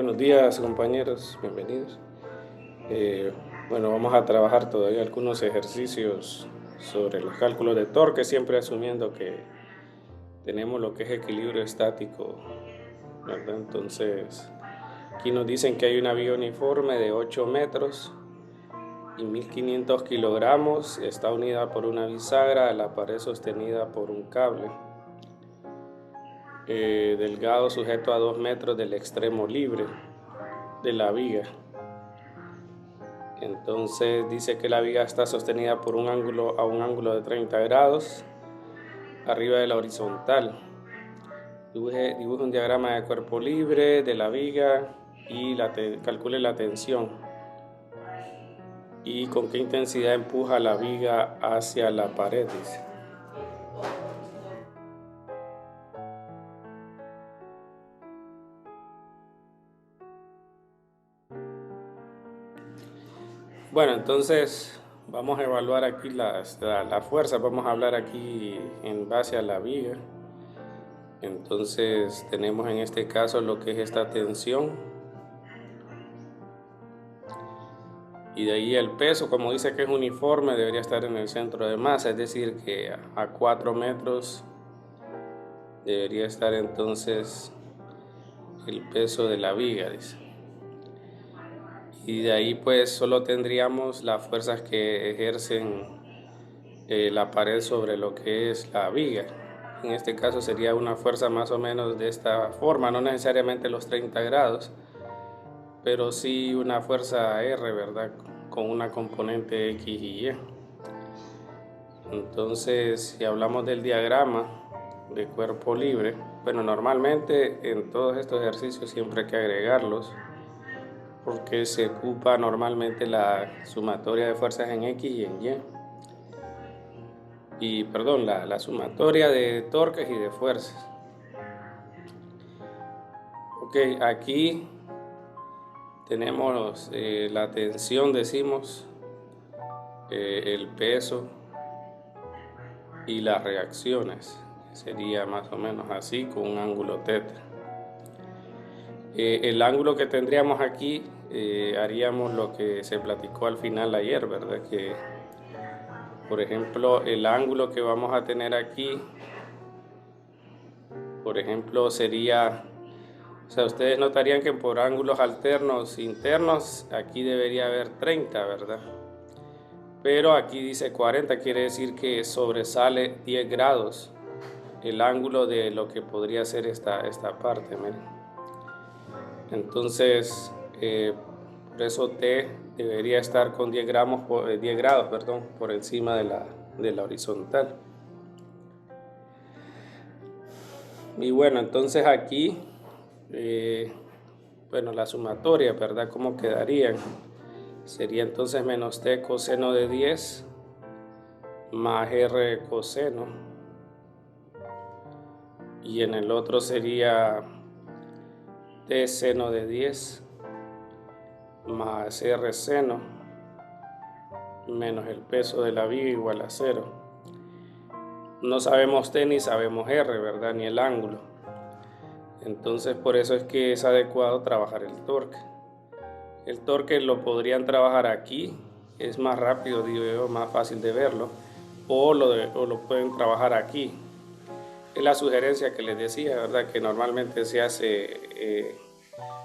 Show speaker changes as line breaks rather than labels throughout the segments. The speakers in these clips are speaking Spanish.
Buenos días, compañeros, bienvenidos. Eh, bueno, vamos a trabajar todavía algunos ejercicios sobre los cálculos de torque, siempre asumiendo que tenemos lo que es equilibrio estático, ¿verdad? Entonces, aquí nos dicen que hay una vía uniforme de 8 metros y 1500 kilogramos, está unida por una bisagra a la pared sostenida por un cable delgado sujeto a 2 metros del extremo libre de la viga. Entonces dice que la viga está sostenida por un ángulo de 30 grados arriba de la horizontal. Dibuje un diagrama de cuerpo libre de la viga y calcule la tensión y con qué intensidad empuja la viga hacia la pared, dice. Bueno, entonces vamos a evaluar aquí la fuerza, vamos a hablar aquí en base a la viga. Entonces tenemos en este caso lo que es esta tensión y de ahí el peso, como dice que es uniforme, debería estar en el centro de masa, es decir que a 4 metros debería estar entonces el peso de la viga, dice. Y de ahí pues solo tendríamos las fuerzas que ejercen la pared sobre lo que es la viga. En este caso sería una fuerza más o menos de esta forma, no necesariamente los 30 grados, pero sí una fuerza R, ¿verdad? Con una componente X y Y. Entonces, si hablamos del diagrama de cuerpo libre, bueno, normalmente en todos estos ejercicios siempre hay que agregarlos porque se ocupa normalmente la sumatoria de fuerzas en X y en Y. Y, perdón, la sumatoria de torques y de fuerzas. Ok, aquí tenemos la tensión, decimos, el peso y las reacciones. Sería más o menos así, con un ángulo teta. El ángulo que tendríamos aquí, haríamos lo que se platicó al final ayer, ¿verdad? Que, por ejemplo, el ángulo que vamos a tener aquí, por ejemplo, sería, o sea, ustedes notarían que por ángulos alternos internos, aquí debería haber 30, ¿verdad? Pero aquí dice 40, quiere decir que sobresale 10 grados el ángulo de lo que podría ser esta parte, miren. Entonces, por eso T debería estar con 10 grados, perdón, por encima de la horizontal. Y bueno, entonces aquí, bueno, la sumatoria, ¿verdad? ¿Cómo quedarían? Sería entonces menos T coseno de 10 más R coseno. Y en el otro sería T seno de 10 más R seno menos el peso de la viga igual a 0. No sabemos T ni sabemos R, ¿verdad? Ni el ángulo. Entonces por eso es que es adecuado trabajar el torque. El torque lo podrían trabajar aquí, es más rápido, digo yo, más fácil de verlo, o lo pueden trabajar aquí. Es la sugerencia que les decía, ¿verdad? Que normalmente se hace,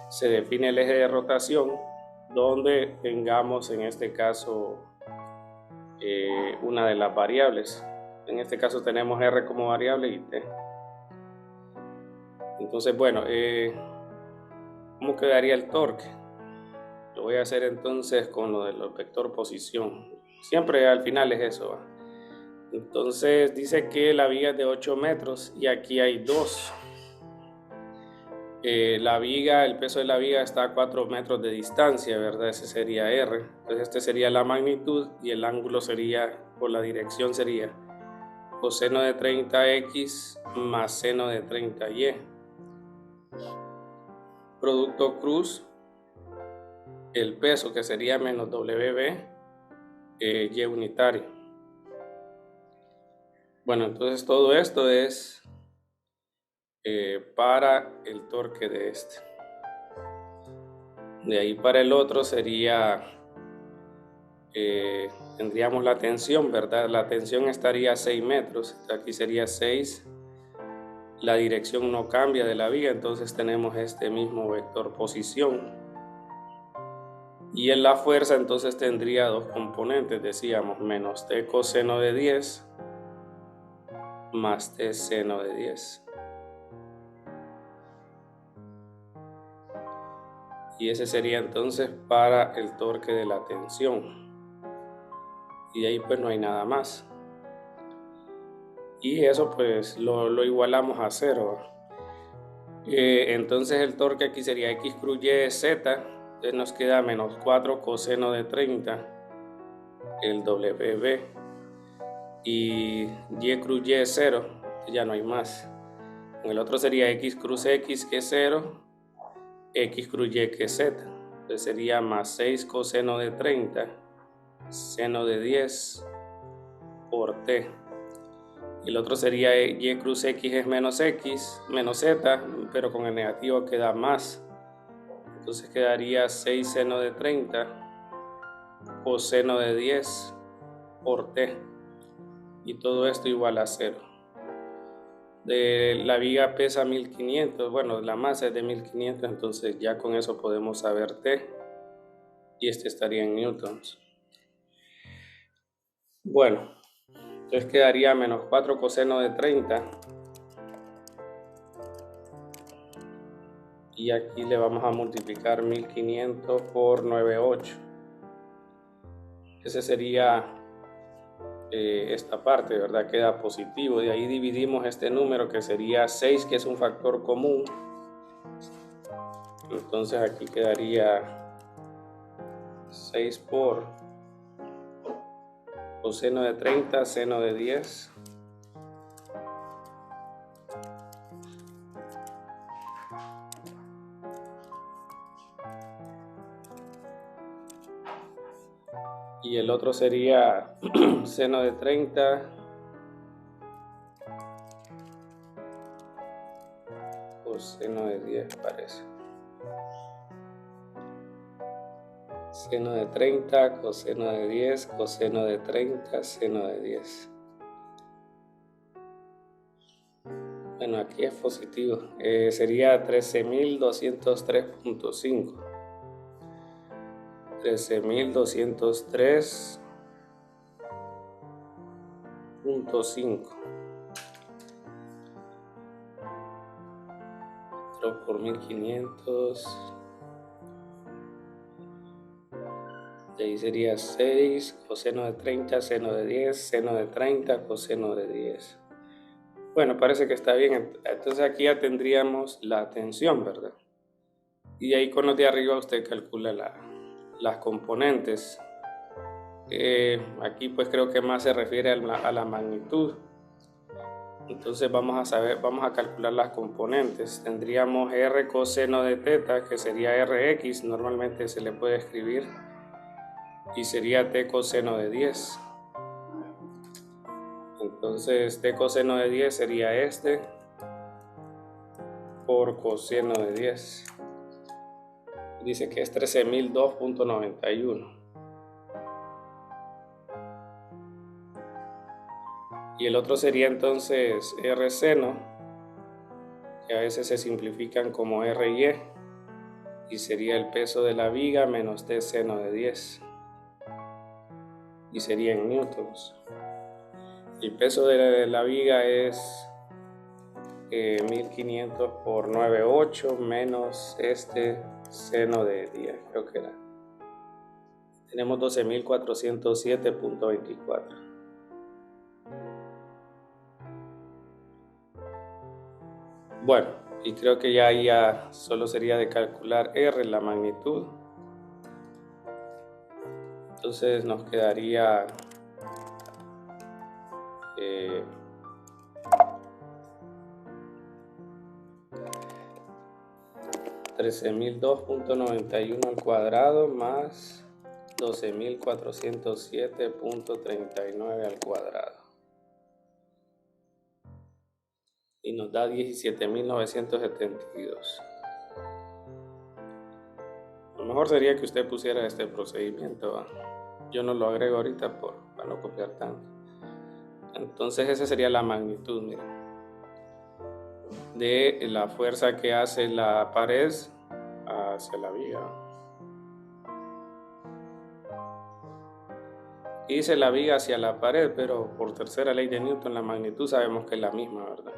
se define el eje de rotación, donde tengamos en este caso una de las variables. En este caso tenemos R como variable y T. Entonces, bueno, ¿cómo quedaría el torque? Lo voy a hacer entonces con lo del vector posición. Siempre al final es eso, ¿va? Entonces dice que la viga es de 8 metros y aquí hay 2. La viga, el peso de la viga está a 4 metros de distancia, ¿verdad? Ese sería R. Entonces este sería la magnitud y el ángulo sería, o la dirección sería coseno de 30x más seno de 30y. Producto cruz, el peso que sería menos WB, Y unitario. Bueno, entonces todo esto es para el torque de este. De ahí para el otro sería, tendríamos la tensión, ¿verdad? La tensión estaría a 6 metros, aquí sería 6. La dirección no cambia de la viga, entonces tenemos este mismo vector posición. Y en la fuerza entonces tendría dos componentes, decíamos, menos t coseno de 10 más t seno de 10. Y ese sería entonces para el torque de la tensión. Y ahí pues no hay nada más. Y eso pues lo igualamos a 0. Entonces el torque aquí sería x cruz y z. Entonces nos queda menos 4 coseno de 30, el WB. Y y cruz y 0, ya no hay más. En el otro sería x cruz x que es 0, x cruz y que es z. Entonces sería más 6 coseno de 30, seno de 10 por t. Y el otro sería y cruz x es menos x, menos z, pero con el negativo queda más. Entonces quedaría 6 seno de 30 coseno de 10 por t. Y todo esto igual a 0. La viga pesa 1500, bueno, la masa es de 1500, entonces ya con eso podemos saber t. Y este estaría en newtons. Bueno, entonces quedaría menos 4 coseno de 30. Y aquí le vamos a multiplicar 1500 por 9,8. Ese sería esta parte, ¿verdad? Queda positivo. De ahí dividimos este número que sería 6, que es un factor común. Entonces aquí quedaría 6 por coseno de 30, seno de 10. Y el otro sería seno de 30 coseno de 10, parece. Seno de 30, coseno de 10, coseno de 30, seno de 10. Bueno, aquí es positivo. Sería 13.203.5. 13.203.5 por 1500. De ahí sería 6 coseno de 30, seno de 10, seno de 30, coseno de 10. Bueno, parece que está bien. Entonces aquí ya tendríamos la tensión, ¿verdad? Y ahí con los de arriba usted calcula las componentes. Aquí pues creo que más se refiere a la magnitud. Entonces vamos a calcular las componentes. Tendríamos r coseno de teta, que sería rx, normalmente se le puede escribir, y sería t coseno de 10. Entonces t coseno de 10 sería este por coseno de 10. Dice que es 13.002.91. Y el otro sería entonces r seno, que a veces se simplifican como ry, y sería el peso de la viga menos t seno de 10. Y sería en newtons. El peso de la viga es 1500 por 9,8 menos este seno de 10, creo que era. Tenemos 12.407.24. Bueno, y creo que ya solo sería de calcular R, la magnitud. Entonces nos quedaría 13.002.91 al cuadrado más 12.407.39 al cuadrado. Y nos da 17.972. Lo mejor sería que usted pusiera este procedimiento, ¿va? Yo no lo agrego ahorita para no copiar tanto. Entonces esa sería la magnitud, miren, de la fuerza que hace la pared hacia la viga. Hice la viga hacia la pared, pero por tercera ley de Newton la magnitud sabemos que es la misma, ¿verdad?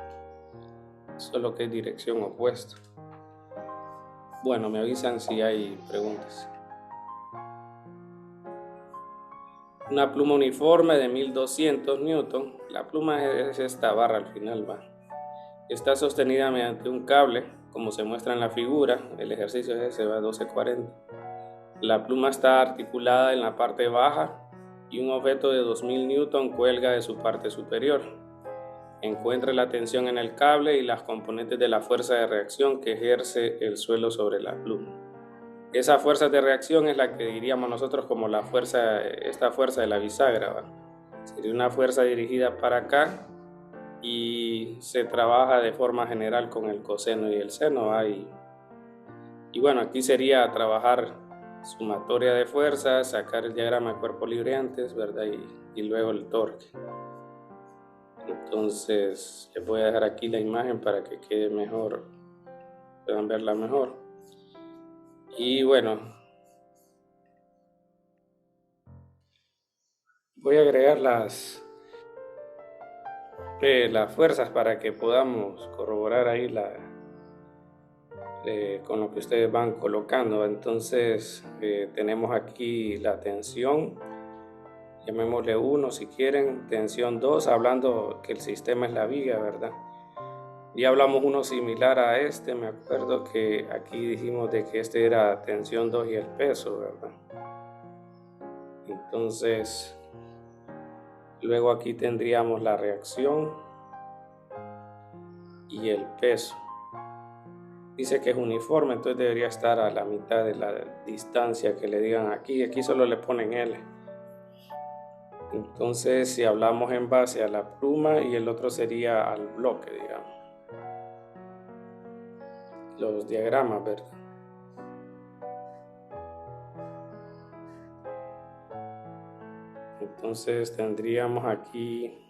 Solo que es dirección opuesta. Bueno, me avisan si hay preguntas. Una pluma uniforme de 1200 Newton. La pluma es esta barra al final, va. Está sostenida mediante un cable, como se muestra en la figura. El ejercicio es ese, va, 1240. La pluma está articulada en la parte baja y un objeto de 2000 Newton cuelga de su parte superior. Encuentre la tensión en el cable y las componentes de la fuerza de reacción que ejerce el suelo sobre la pluma. Esa fuerza de reacción es la que diríamos nosotros como esta fuerza de la bisagra, ¿va? Sería una fuerza dirigida para acá y se trabaja de forma general con el coseno y el seno, ¿va? Y bueno, aquí sería trabajar sumatoria de fuerzas, sacar el diagrama de cuerpo libre antes, ¿verdad? Y luego el torque. Entonces les voy a dejar aquí la imagen para que quede mejor, puedan verla mejor. Y bueno, voy a agregar las fuerzas para que podamos corroborar ahí con lo que ustedes van colocando. Entonces tenemos aquí la tensión, llamémosle 1 si quieren, tensión 2, hablando que el sistema es la viga, ¿verdad? Ya hablamos uno similar a este, me acuerdo que aquí dijimos de que este era tensión 2 y el peso, ¿verdad? Entonces luego aquí tendríamos la reacción y el peso. Dice que es uniforme, entonces debería estar a la mitad de la distancia que le digan aquí. Aquí solo le ponen L. Entonces, si hablamos en base a la pluma y el otro sería al bloque, digamos. Los diagramas, ¿verdad? Entonces tendríamos aquí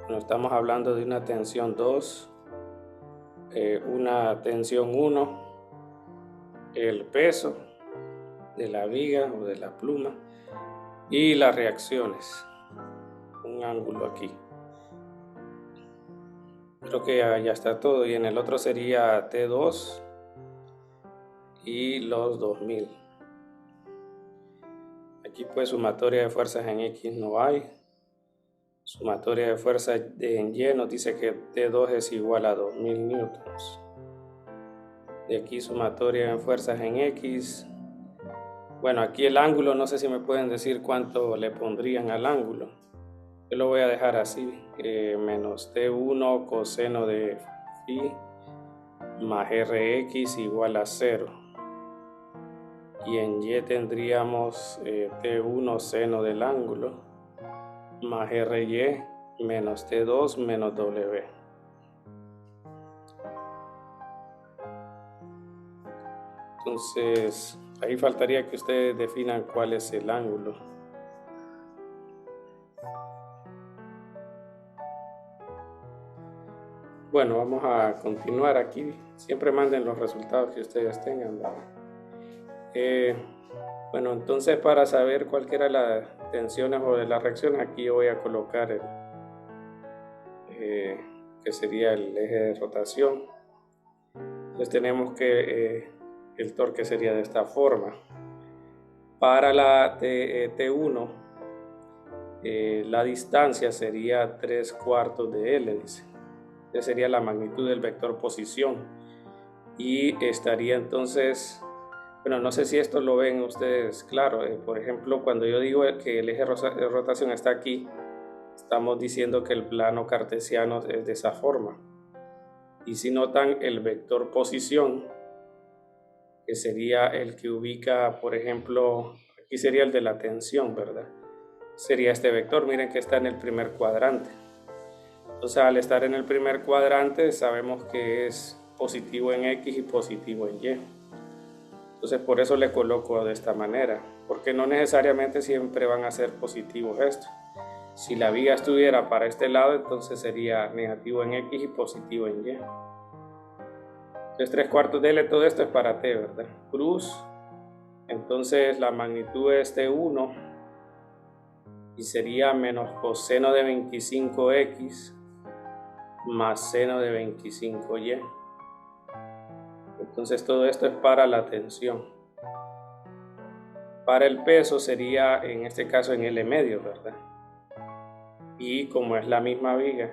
bueno, estamos hablando de una tensión 2, una tensión 1, el peso de la viga o de la pluma y las reacciones, un ángulo aquí. Creo que ya está todo, y en el otro sería T2 y los 2000. Aquí pues sumatoria de fuerzas en X no hay. Sumatoria de fuerzas en Y nos dice que T2 es igual a 2000 newtons. De aquí sumatoria de fuerzas en X. Bueno, aquí el ángulo, no sé si me pueden decir cuánto le pondrían al ángulo. Yo lo voy a dejar así, menos T1 coseno de phi más Rx igual a 0. Y en Y tendríamos T1 seno del ángulo más Ry menos T2 menos W. Entonces, ahí faltaría que ustedes definan cuál es el ángulo. Bueno, vamos a continuar aquí. Siempre manden los resultados que ustedes tengan, ¿vale? Bueno, entonces para saber cualquiera de las tensiones o de las reacciones, aquí yo voy a colocar que sería el eje de rotación. Entonces tenemos que el torque sería de esta forma. Para la T1, la distancia sería 3/4 de L, dice. Esa sería la magnitud del vector posición. Y estaría entonces, bueno, no sé si esto lo ven ustedes claro. Por ejemplo, cuando yo digo que el eje de rotación está aquí, estamos diciendo que el plano cartesiano es de esa forma. Y si notan el vector posición, que sería el que ubica, por ejemplo, aquí sería el de la tensión, ¿verdad? Sería este vector, miren que está en el primer cuadrante. Entonces, al estar en el primer cuadrante, sabemos que es positivo en X y positivo en Y. Entonces, por eso le coloco de esta manera, porque no necesariamente siempre van a ser positivos estos. Si la viga estuviera para este lado, entonces sería negativo en X y positivo en Y. Entonces, 3/4 de L, todo esto es para T, ¿verdad? Cruz, entonces la magnitud es T1 y sería menos coseno de 25X más seno de 25Y. Entonces todo esto es para la tensión. Para el peso sería en este caso en L medio, ¿verdad? Y como es la misma viga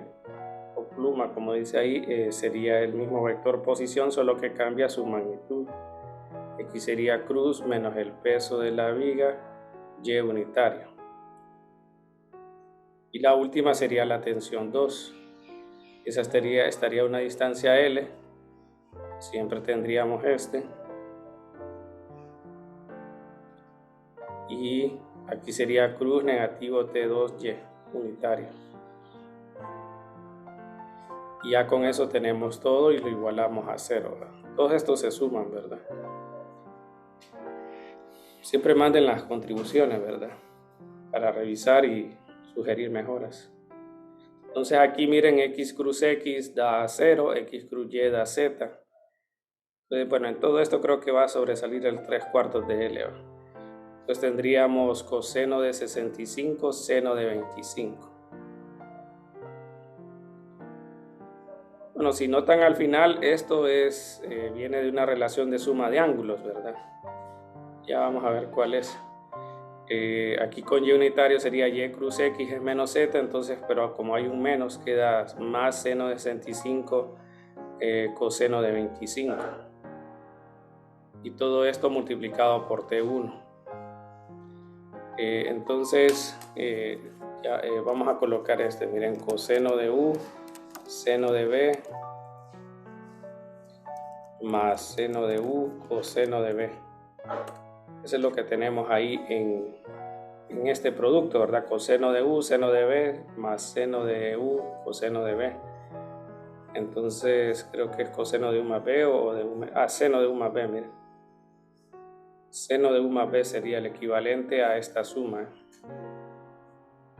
o pluma, como dice ahí, sería el mismo vector posición, solo que cambia su magnitud. Aquí sería cruz menos el peso de la viga, Y unitario. Y la última sería la tensión 2. Esa estaría a una distancia L. Siempre tendríamos este. Y aquí sería cruz negativo T2Y unitario. Y ya con eso tenemos todo y lo igualamos a 0, ¿verdad? Todos estos se suman, ¿verdad? Siempre manden las contribuciones, ¿verdad? Para revisar y sugerir mejoras. Entonces aquí miren, X cruz X da 0, X cruz Y da Z. Entonces, bueno, en todo esto creo que va a sobresalir el 3/4 de L. Entonces tendríamos coseno de 65, seno de 25. Bueno, si notan al final, esto viene de una relación de suma de ángulos, ¿verdad? Ya vamos a ver cuál es. Aquí con Y unitario sería Y cruz X es menos Z, entonces, pero como hay un menos, queda más seno de 65 coseno de 25. Y todo esto multiplicado por T1. Entonces, vamos a colocar miren, coseno de U, seno de B, más seno de U, coseno de B. Eso es lo que tenemos ahí en este producto, ¿verdad? Coseno de U, seno de B, más seno de U, coseno de B. Entonces, creo que es coseno de U más B o de U más... seno de U más B, miren. Seno de U más B sería el equivalente a esta suma.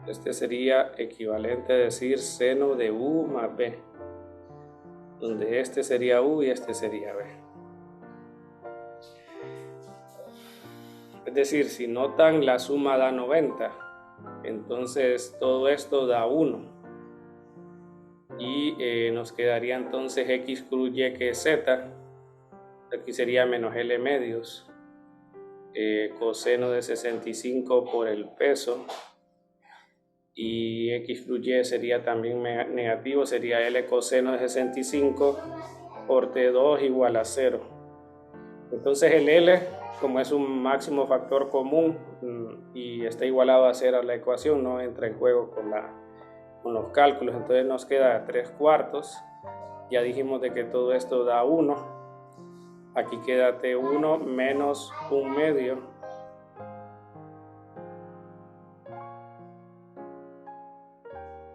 Este sería equivalente a decir seno de U más B, donde este sería U y este sería B. Es decir, si notan, la suma da 90, entonces todo esto da 1. Y nos quedaría entonces X cruz Y que es Z. Aquí sería menos L medios. Coseno de 65 por el peso. Y X cruz Y sería también negativo, sería L coseno de 65 por T2 igual a 0. Entonces el L, como es un máximo factor común y está igualado a 0 a la ecuación, no entra en juego con los cálculos. Entonces nos queda 3/4. Ya dijimos de que todo esto da 1. Aquí queda T1 menos 1 medio.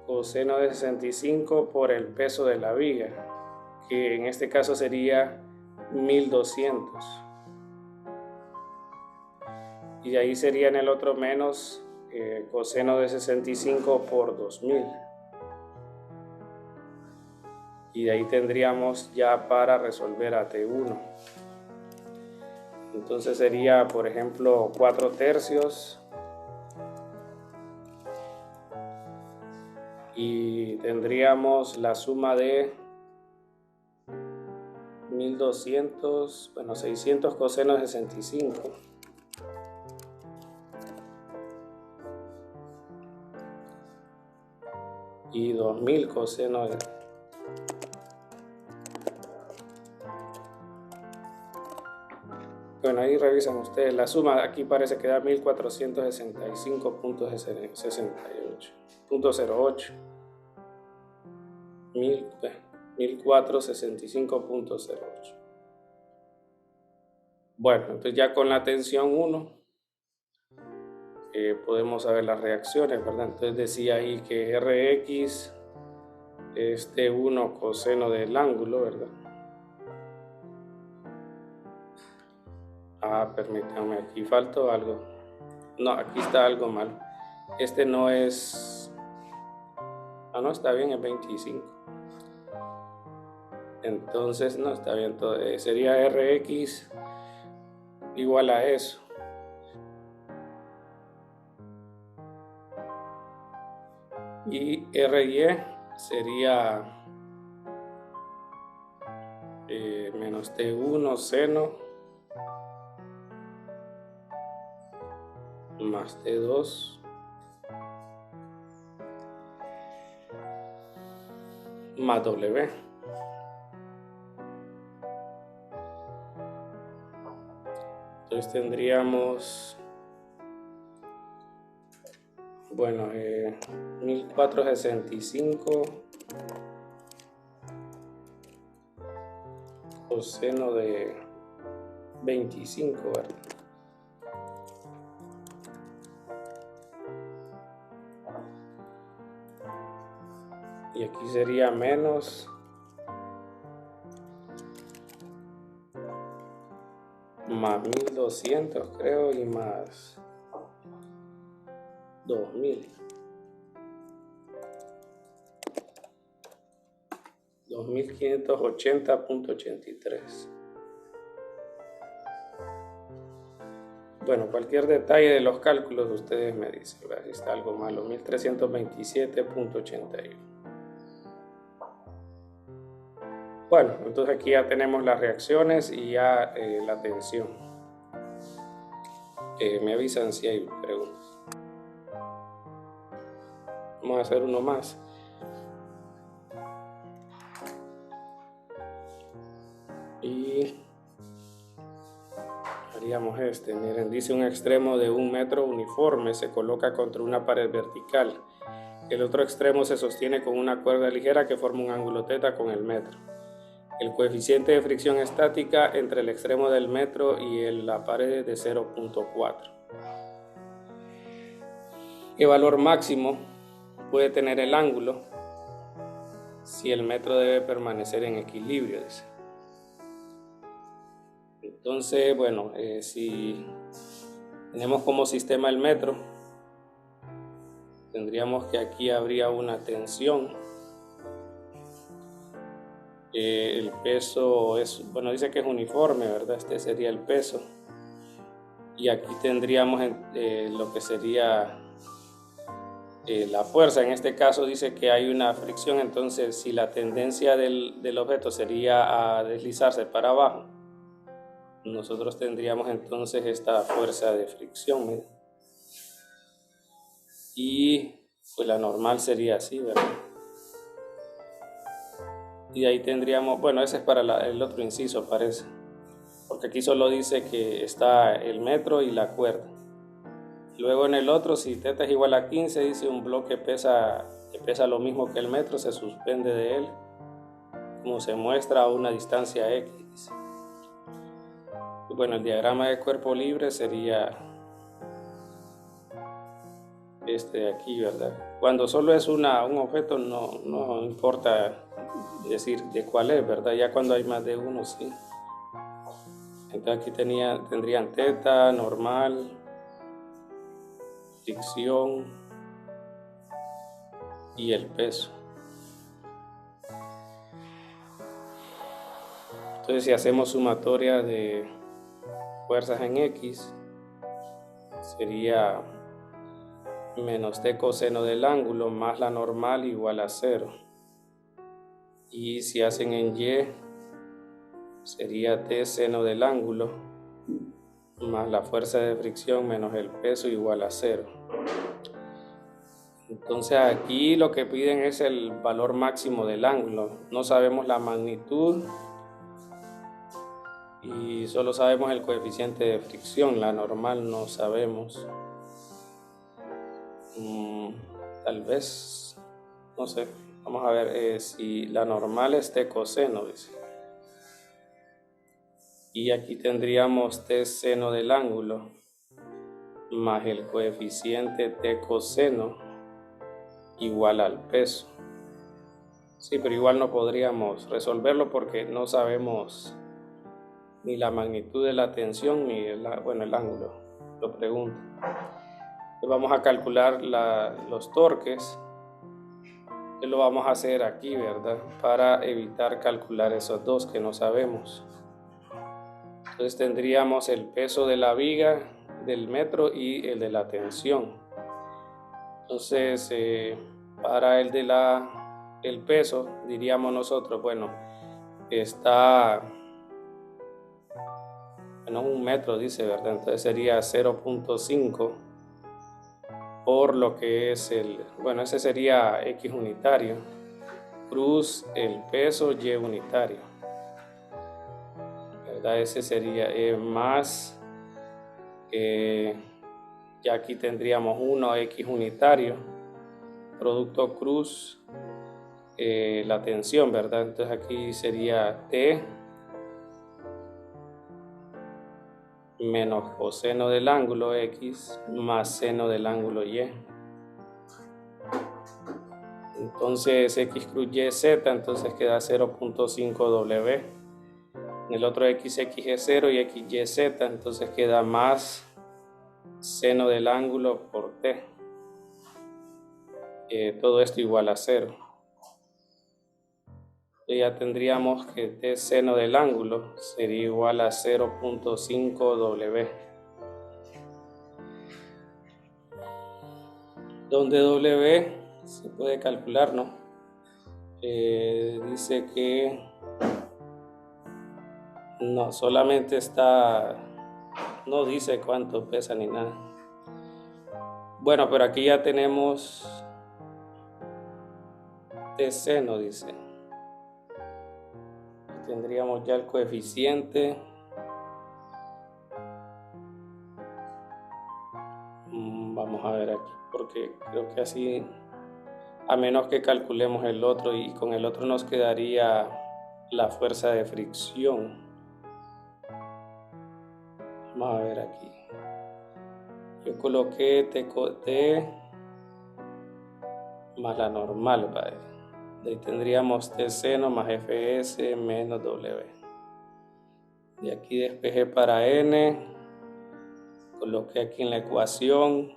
Coseno de 65 por el peso de la viga, que en este caso sería 1200. Y de ahí sería en el otro menos coseno de 65 por 2000. Y de ahí tendríamos ya para resolver a T1. Entonces sería, por ejemplo, 4/3. Y tendríamos la suma de 1200, bueno, 600 coseno de 65. Y 2000 coseno de... Bueno, ahí revisan ustedes. La suma aquí parece que da 1465.68. 1465.08. Bueno, entonces ya con la tensión 1 podemos saber las reacciones, ¿verdad? Entonces decía ahí que Rx este 1 coseno del ángulo, ¿verdad? Permítanme, aquí faltó algo. No, aquí está algo mal. Este no es... no, está bien, es 25. Entonces, no, está bien. Sería Rx igual a eso. Y Ry sería menos T1 seno más T2 más W. Entonces tendríamos, bueno, 1465 coseno de 25, ¿verdad? Y aquí sería menos más 1200, creo, y más 2000. 2580.83. Bueno, cualquier detalle de los cálculos ustedes me dicen, ¿verdad? Si está algo malo. 1327.81. Bueno, entonces aquí ya tenemos las reacciones y ya la tensión. Me avisan si hay preguntas. Vamos a hacer uno más. Y haríamos este. Miren, dice un extremo de 1 metro uniforme se coloca contra una pared vertical. El otro extremo se sostiene con una cuerda ligera que forma un ángulo θ con el metro. El coeficiente de fricción estática entre el extremo del metro y la pared es de 0.4. ¿Qué valor máximo puede tener el ángulo si el metro debe permanecer en equilibrio? Dice. Entonces, bueno, si tenemos como sistema el metro, tendríamos que aquí habría una tensión. El peso es, bueno, dice que es uniforme, ¿verdad? Este sería el peso. Y aquí tendríamos lo que sería la fuerza. En este caso dice que hay una fricción, entonces si la tendencia del objeto sería a deslizarse para abajo, nosotros tendríamos entonces esta fuerza de fricción, ¿verdad? Y pues la normal sería así, ¿verdad? Y ahí tendríamos, bueno, ese es para el otro inciso, parece, porque aquí solo dice que está el metro y la cuerda. Luego en el otro, si θ es igual a 15, dice un bloque que pesa lo mismo que el metro, se suspende de él, como se muestra a una distancia X. Y bueno, el diagrama de cuerpo libre sería este de aquí, ¿verdad? Cuando solo es un objeto no importa decir de cuál es, ¿verdad? Ya cuando hay más de uno, sí. Entonces aquí tendrían θ, normal, fricción y el peso. Entonces si hacemos sumatoria de fuerzas en X, sería menos T coseno del ángulo más la normal igual a 0. Y si hacen en Y, sería T seno del ángulo más la fuerza de fricción menos el peso igual a 0. Entonces aquí lo que piden es el valor máximo del ángulo. No sabemos la magnitud y solo sabemos el coeficiente de fricción. La normal no sabemos. Tal vez, no sé. Vamos a ver si la normal es T coseno, dice. Y aquí tendríamos T seno del ángulo más el coeficiente T coseno igual al peso. Sí, pero igual no podríamos resolverlo porque no sabemos ni la magnitud de la tensión ni el ángulo. Lo pregunto. Entonces vamos a calcular los torques. Lo vamos a hacer aquí, ¿verdad? Para evitar calcular esos dos que no sabemos. Entonces tendríamos el peso de la viga, del metro y el de la tensión. Entonces, para el de el peso, diríamos nosotros, bueno, está, bueno, 1 metro dice, ¿verdad? Entonces sería 0.5 por lo que es ese sería X unitario, cruz el peso Y unitario, ¿verdad? Ese sería más, ya aquí tendríamos 1X unitario, producto cruz, la tensión, ¿verdad? Entonces aquí sería T menos coseno del ángulo X más seno del ángulo Y. Entonces X cruz Y Z, entonces queda 0.5 W. En el otro XX es 0 y XY Z, entonces queda más seno del ángulo por T. Todo esto igual a 0. Ya tendríamos que T seno del ángulo sería igual a 0.5 W. Donde W se puede calcular, ¿no? Dice que no, solamente está, no dice cuánto pesa ni nada. Bueno, pero aquí ya tenemos T seno, dice. Tendríamos ya el coeficiente. Vamos a ver aquí, porque creo que así, a menos que calculemos el otro, y con el otro nos quedaría la fuerza de fricción. Vamos a ver aquí. Yo coloqué T más la normal, ¿vale? De ahí tendríamos T seno más Fs menos W. De aquí despejé para N, coloqué aquí en la ecuación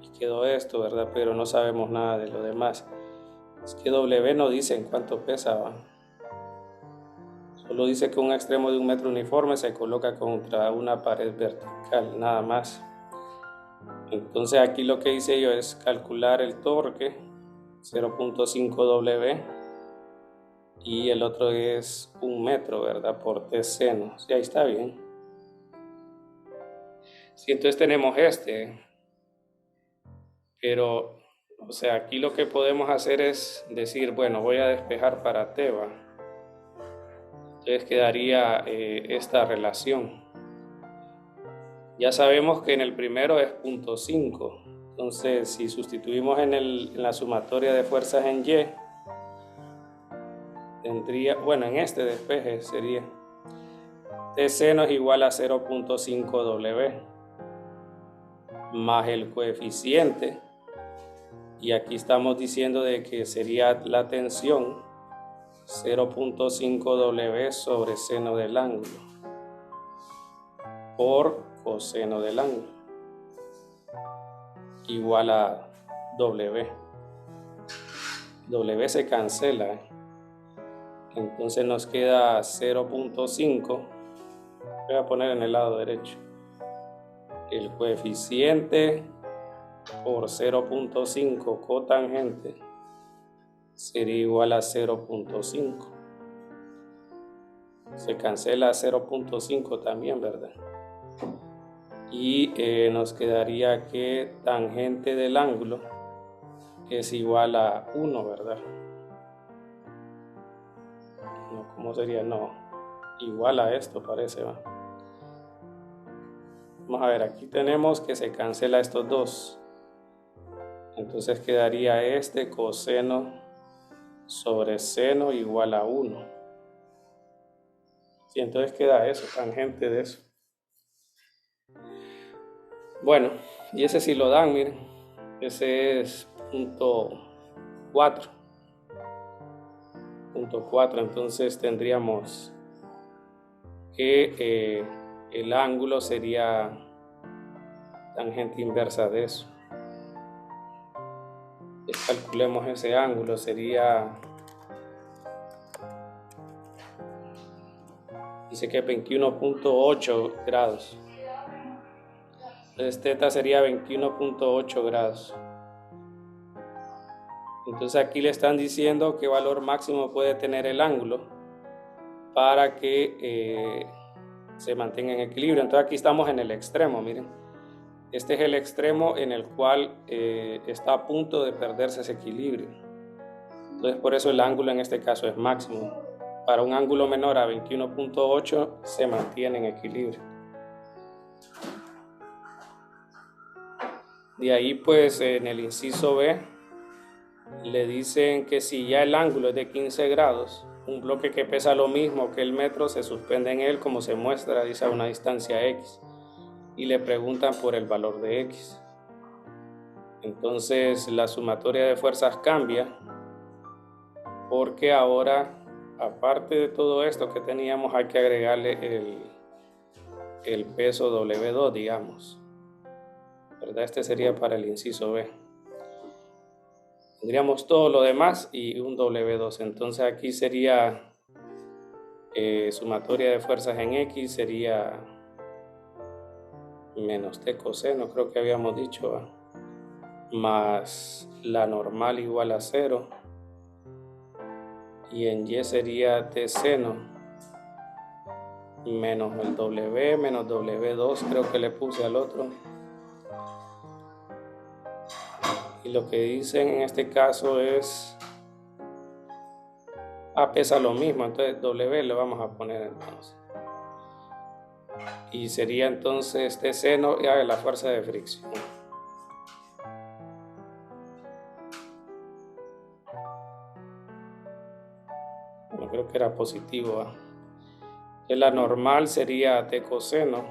y quedó esto, ¿verdad? Pero no sabemos nada de lo demás. Es que W no dice en cuánto pesa, ¿va? Solo dice que un extremo de 1 metro uniforme se coloca contra una pared vertical, nada más. Entonces aquí lo que hice yo es calcular el torque, 0.5 W, y el otro es 1 metro, ¿verdad? Por T seno. Sí, ahí está bien. Sí, entonces tenemos pero, o sea, aquí lo que podemos hacer es decir, bueno, voy a despejar para T, ¿va? Entonces quedaría esta relación. Ya sabemos que en el primero es 0.5. Entonces, si sustituimos en la sumatoria de fuerzas en Y, tendría, bueno, en este despeje sería T seno es igual a 0.5 W más el coeficiente, y aquí estamos diciendo de que sería la tensión 0.5 W sobre seno del ángulo por coseno del ángulo igual a W. W se cancela, entonces nos queda 0.5. Voy a poner en el lado derecho el coeficiente por 0.5 cotangente sería igual a 0.5. Se cancela 0.5 también, ¿verdad? Y nos quedaría que tangente del ángulo es igual a 1, ¿verdad? No, ¿cómo sería? No, igual a esto parece, ¿va? Vamos a ver, aquí tenemos que se cancela estos dos. Entonces quedaría este coseno sobre seno igual a 1. Y entonces queda eso, tangente de eso. Bueno, y ese sí lo dan, miren. Ese es 0.4. 21.4. Entonces tendríamos que el ángulo sería tangente inversa de eso. Calculemos ese ángulo, sería, dice que 21.8 grados. Entonces θ sería 21.8 grados. Entonces aquí le están diciendo qué valor máximo puede tener el ángulo para que se mantenga en equilibrio. Entonces aquí estamos en el extremo, miren. Este es el extremo en el cual está a punto de perderse ese equilibrio. Entonces por eso el ángulo en este caso es máximo. Para un ángulo menor a 21.8 se mantiene en equilibrio. De ahí pues en el inciso B le dicen que si ya el ángulo es de 15 grados, un bloque que pesa lo mismo que el metro se suspende en él como se muestra, dice, a una distancia X. Y le preguntan por el valor de X. Entonces la sumatoria de fuerzas cambia porque ahora, aparte de todo esto que teníamos, hay que agregarle el peso W2, digamos, ¿verdad? Este sería para el inciso B. Tendríamos todo lo demás y un W2. Entonces aquí sería sumatoria de fuerzas en X, sería menos T coseno, creo que habíamos dicho, ¿va? Más la normal igual a 0. Y en Y sería T seno menos el W menos W2, creo que le puse al otro. Y lo que dicen en este caso es A pesa lo mismo, entonces W le vamos a poner entonces. Y sería entonces T seno y la fuerza de fricción. Bueno, creo que era positivo, ¿eh? La normal sería T coseno.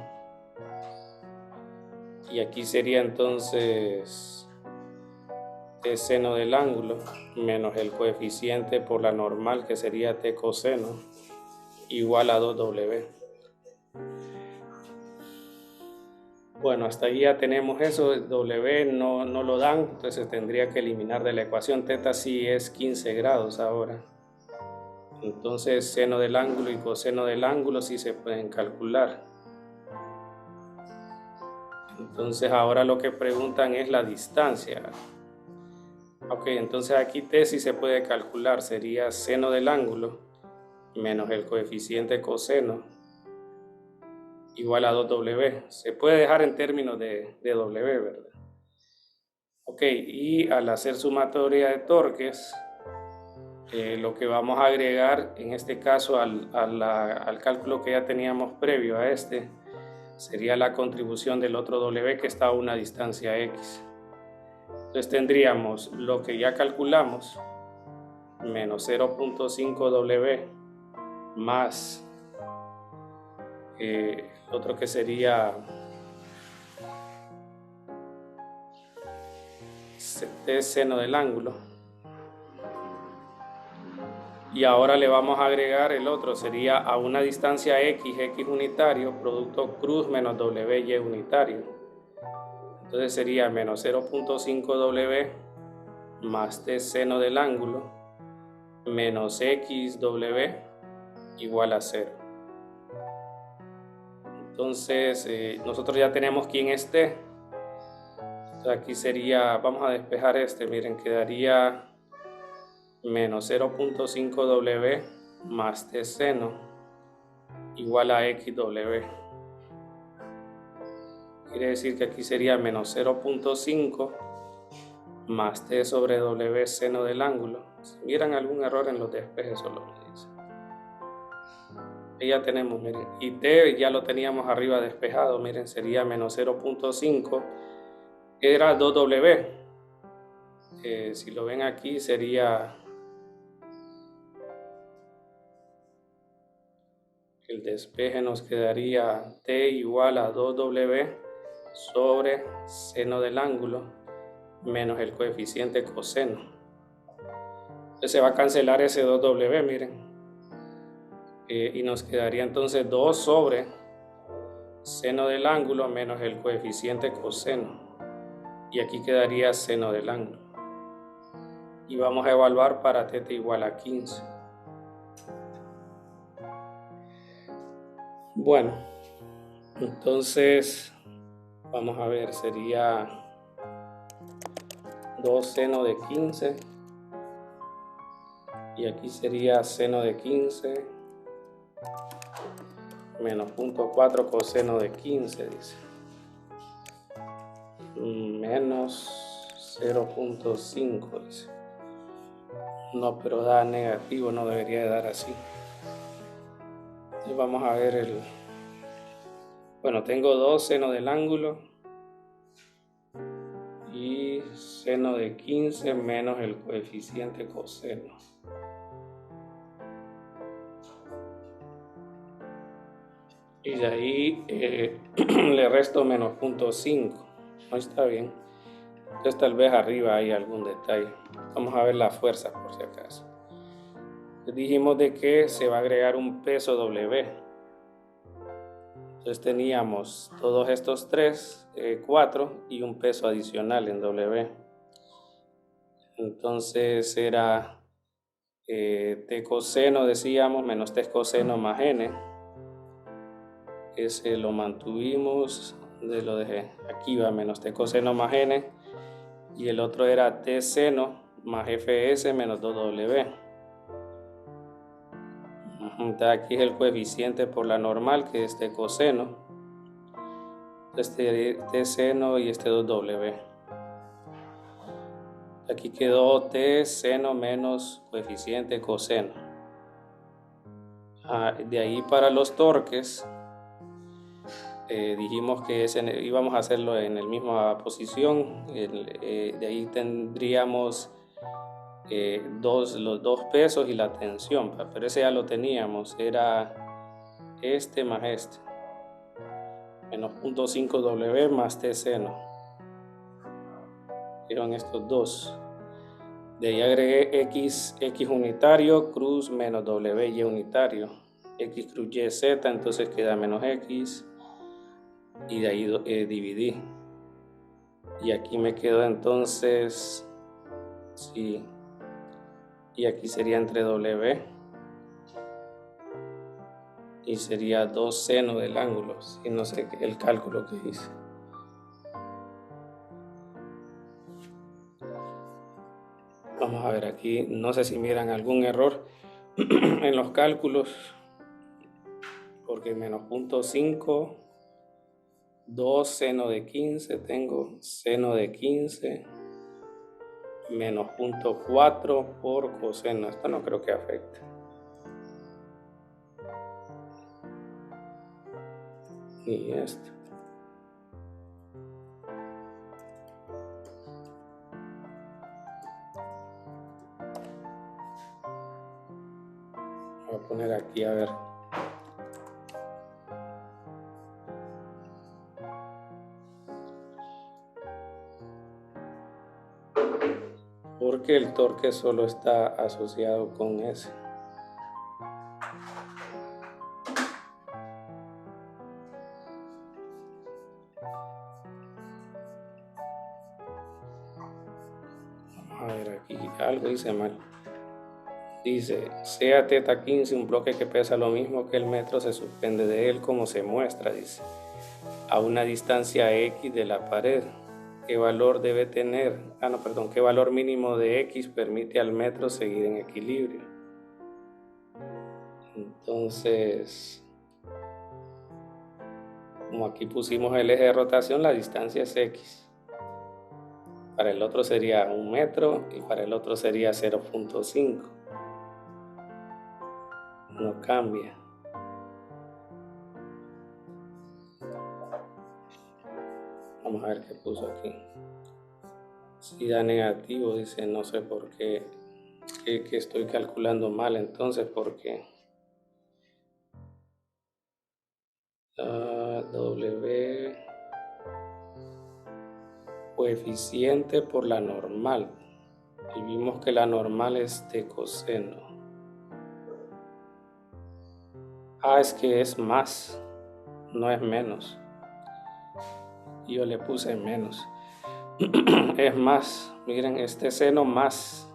Y aquí sería entonces T seno del ángulo menos el coeficiente por la normal, que sería T coseno, igual a 2W. Bueno, hasta ahí ya tenemos eso. W no lo dan, entonces tendría que eliminar de la ecuación. Θ sí es 15 grados ahora. Entonces seno del ángulo y coseno del ángulo sí se pueden calcular. Entonces ahora lo que preguntan es la distancia. Ok, entonces aquí T sí se puede calcular, sería seno del ángulo menos el coeficiente coseno igual a 2W. Se puede dejar en términos de W, ¿verdad? Ok, y al hacer sumatoria de torques, lo que vamos a agregar en este caso al cálculo que ya teníamos previo a este sería la contribución del otro W que está a una distancia X. Entonces tendríamos lo que ya calculamos menos 0.5 W más otro que sería T seno del ángulo. Y ahora le vamos a agregar el otro, sería a una distancia X unitario, producto cruz menos WY unitario. Entonces sería menos 0.5 W más T seno del ángulo menos XW igual a 0. Entonces nosotros ya tenemos quién es T. Entonces aquí sería, vamos a despejar este, miren, quedaría menos 0.5 W más T seno igual a XW. Quiere decir que aquí sería menos 0.5 más T sobre W seno del ángulo. Si miran algún error en los despejes, solo me dicen. Y ya tenemos, miren, y T ya lo teníamos arriba despejado, miren, sería menos 0.5, era 2W. Si lo ven aquí sería el despeje, nos quedaría T igual a 2W sobre seno del ángulo menos el coeficiente coseno. Entonces se va a cancelar ese 2W, miren. Y nos quedaría entonces 2 sobre seno del ángulo menos el coeficiente coseno. Y aquí quedaría seno del ángulo. Y vamos a evaluar para θ igual a 15. Bueno, entonces vamos a ver, sería 2 seno de 15. Y aquí sería seno de 15 menos 0.4 coseno de 15, dice. Menos 0.5, dice. No, pero da negativo, no debería de dar así. Y vamos a ver bueno, tengo 2 seno del ángulo y seno de 15 menos el coeficiente coseno. Y de ahí le resto menos 0.5. No está bien. Entonces tal vez arriba hay algún detalle. Vamos a ver la fuerza por si acaso. Dijimos de que se va a agregar un peso W. Entonces teníamos todos estos 3, 4 y un peso adicional en W. Entonces era T coseno, decíamos, menos T coseno más N. Ese lo mantuvimos, lo dejé. Aquí va menos T coseno más N. Y el otro era T seno más Fs menos 2W. Aquí es el coeficiente por la normal, que es T coseno. Este T seno y este 2W. Aquí quedó T seno menos coeficiente coseno. De ahí para los torques, dijimos que íbamos a hacerlo en la misma posición. De ahí tendríamos los 2 pesos y la tensión, pero ese ya lo teníamos, era este más este, menos 0.5 W más T seno, eran estos dos. De ahí agregué X unitario cruz menos W y unitario, X cruz Y Z, entonces queda menos X, y de ahí dividí, y aquí me quedó entonces, sí, y aquí sería entre W y sería 2 seno del ángulo, y no sé el cálculo que hice. Vamos a ver aquí, no sé si miran algún error en los cálculos, porque menos 0.5, 2 seno de 15, tengo seno de 15 menos 0.4 por coseno. Esto no creo que afecte. Y esto. Voy a poner aquí a ver. Porque el torque solo está asociado con ese. Vamos a ver aquí, algo hice mal. Dice, sea θ 15 un bloque que pesa lo mismo que el metro, se suspende de él como se muestra, dice, a una distancia X de la pared. ¿Qué valor debe tener? ¿Qué valor mínimo de X permite al metro seguir en equilibrio? Entonces, como aquí pusimos el eje de rotación, la distancia es X. Para el otro sería 1 metro y para el otro sería 0.5. No cambia. Vamos a ver qué puso aquí. Si da negativo, dice, no sé por qué, que estoy calculando mal entonces, porque W coeficiente por la normal. y vimos que la normal es de coseno. Es que es más, no es menos. Yo le puse menos. Es más, miren, este seno más,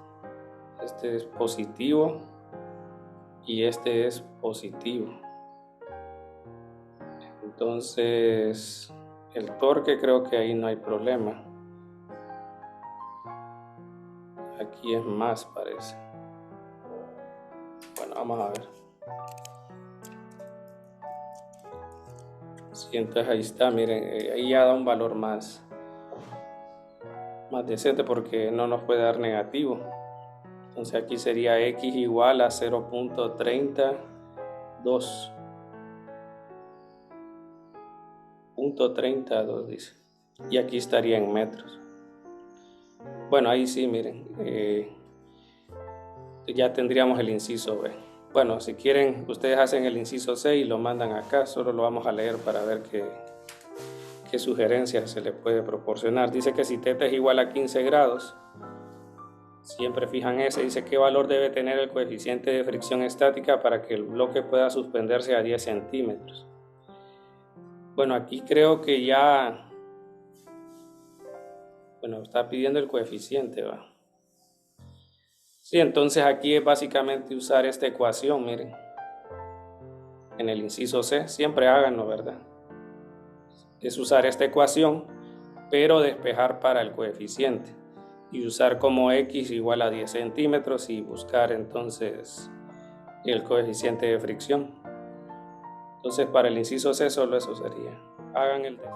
este es positivo y este es positivo. Entonces, el torque creo que ahí no hay problema. Aquí es más, parece. Bueno, vamos a ver. Sí, entonces ahí está, miren, ahí ya da un valor más decente porque no nos puede dar negativo. Entonces aquí sería x igual a 0.32. 0.32 dice. Y aquí estaría en metros. Bueno, ahí sí, miren, ya tendríamos el inciso B. Bueno, si quieren, ustedes hacen el inciso C y lo mandan acá, solo lo vamos a leer para ver qué sugerencias se le puede proporcionar. Dice que si θ es igual a 15 grados, siempre fijan ese, dice qué valor debe tener el coeficiente de fricción estática para que el bloque pueda suspenderse a 10 centímetros. Bueno, aquí creo que ya, bueno, está pidiendo el coeficiente, ¿va? Sí, entonces aquí es básicamente usar esta ecuación, miren. En el inciso C, siempre háganlo, ¿verdad? Es usar esta ecuación, pero despejar para el coeficiente. Y usar como x igual a 10 centímetros y buscar entonces el coeficiente de fricción. Entonces para el inciso C solo eso sería. Hagan el test.